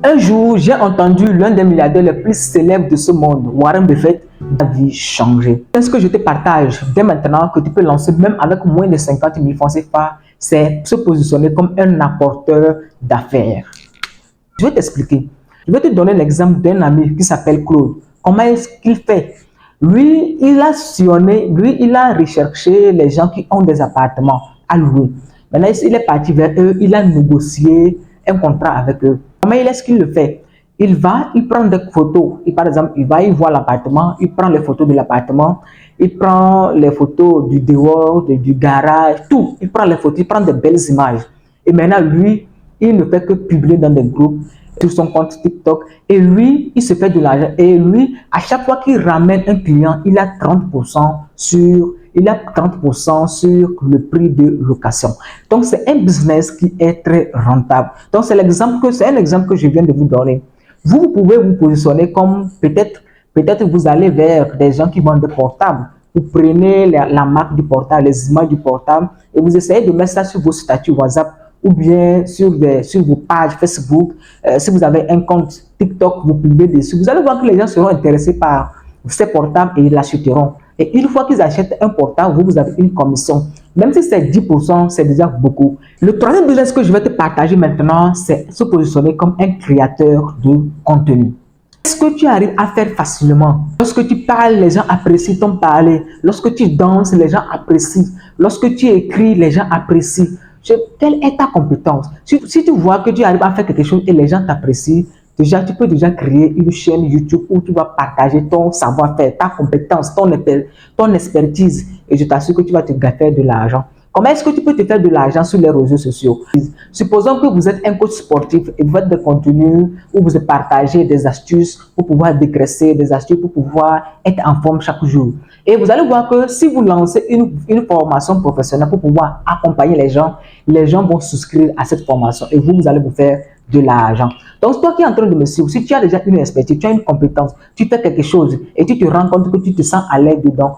Un jour, j'ai entendu l'un des milliardaires les plus célèbres de ce monde, Warren Buffett, ta vie changer. Ce que je te partage dès maintenant que tu peux lancer même avec moins de 50 000 francs CFA, c'est se positionner comme un apporteur d'affaires. Je vais t'expliquer. Je vais te donner l'exemple d'un ami qui s'appelle Claude. Comment est-ce qu'il fait? Lui, il a sillonné, lui, il a recherché les gens qui ont des appartements à louer. Maintenant, il est parti vers eux, il a négocié un contrat avec eux. Comment est-ce qu'il le fait? Il va, il prend des photos. Et par exemple, il va, il voit l'appartement, il prend les photos de l'appartement, il prend les photos du dehors, du garage, tout. Il prend les photos, il prend des belles images. Et maintenant, lui, il ne fait que publier dans des groupes sur son compte TikTok. Et lui, il se fait de l'argent. Et lui, à chaque fois qu'il ramène un client, il a 30% sur le prix de location. Donc, c'est un business qui est très rentable. Donc, c'est un exemple que je viens de vous donner. Vous pouvez vous positionner comme peut-être vous allez vers des gens qui vendent des portables. Vous prenez la marque du portable, les images du portable et vous essayez de mettre ça sur vos statuts WhatsApp ou bien sur vos pages Facebook. Si vous avez un compte TikTok, vous publiez dessus. Vous allez voir que les gens seront intéressés par ces portables et ils l'achèteront. Et une fois qu'ils achètent un portable, vous avez une commission. Même si c'est 10%, c'est déjà beaucoup. Le troisième business que je vais te partager maintenant, c'est se positionner comme un créateur de contenu. Est-ce que tu arrives à faire facilement? Lorsque tu parles, les gens apprécient ton parler. Lorsque tu danses, les gens apprécient. Lorsque tu écris, les gens apprécient. Quelle est ta compétence? Si tu vois que tu arrives à faire quelque chose et les gens t'apprécient, déjà, tu peux déjà créer une chaîne YouTube où tu vas partager ton savoir-faire, ta compétence, ton expertise. Et je t'assure que tu vas te faire de l'argent. Comment est-ce que tu peux te faire de l'argent sur les réseaux sociaux? Supposons que vous êtes un coach sportif et vous faites des contenus où vous partagez des astuces pour pouvoir dégraisser, des astuces pour pouvoir être en forme chaque jour. Et vous allez voir que si vous lancez une formation professionnelle pour pouvoir accompagner les gens vont souscrire à cette formation et vous allez vous faire de l'argent. Donc, toi qui es en train de me suivre, si tu as déjà une expertise, tu as une compétence, tu fais quelque chose et tu te rends compte que tu te sens à l'aise dedans,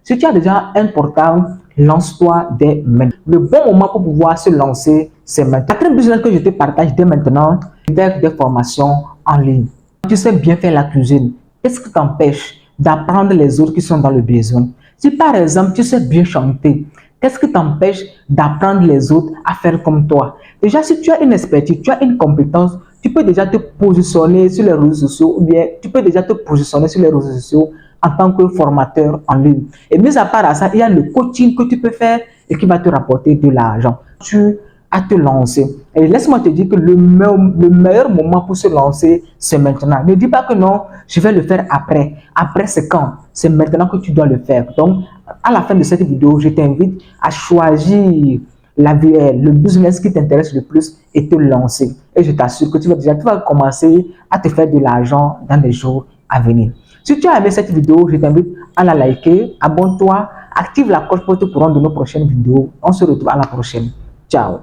si tu as déjà un portable, lance-toi dès maintenant. Le bon moment pour pouvoir se lancer, c'est maintenant. Quatrième business que je te partage dès maintenant, c'est des formations en ligne. Tu sais bien faire la cuisine. Qu'est-ce qui t'empêche d'apprendre les autres qui sont dans le besoin? Si par exemple, tu sais bien chanter, qu'est-ce qui t'empêche d'apprendre les autres à faire comme toi? Déjà, si tu as une expertise, tu as une compétence, tu peux déjà te positionner sur les réseaux sociaux ou bien tu peux déjà te positionner sur les réseaux sociaux en tant que formateur en ligne. Et mis à part ça, il y a le coaching que tu peux faire et qui va te rapporter de l'argent. Tu as te lancer. Et laisse-moi te dire que le meilleur moment pour se lancer, c'est maintenant. Ne dis pas que non, je vais le faire après. Après, c'est quand? C'est maintenant que tu dois le faire. Donc, à la fin de cette vidéo, je t'invite à choisir le business qui t'intéresse le plus et te lancer. Et je t'assure que tu vas commencer à te faire de l'argent dans les jours à venir. Si tu as aimé cette vidéo, je t'invite à la liker, abonne-toi, active la cloche pour te courant de nos prochaines vidéos. On se retrouve à la prochaine. Ciao.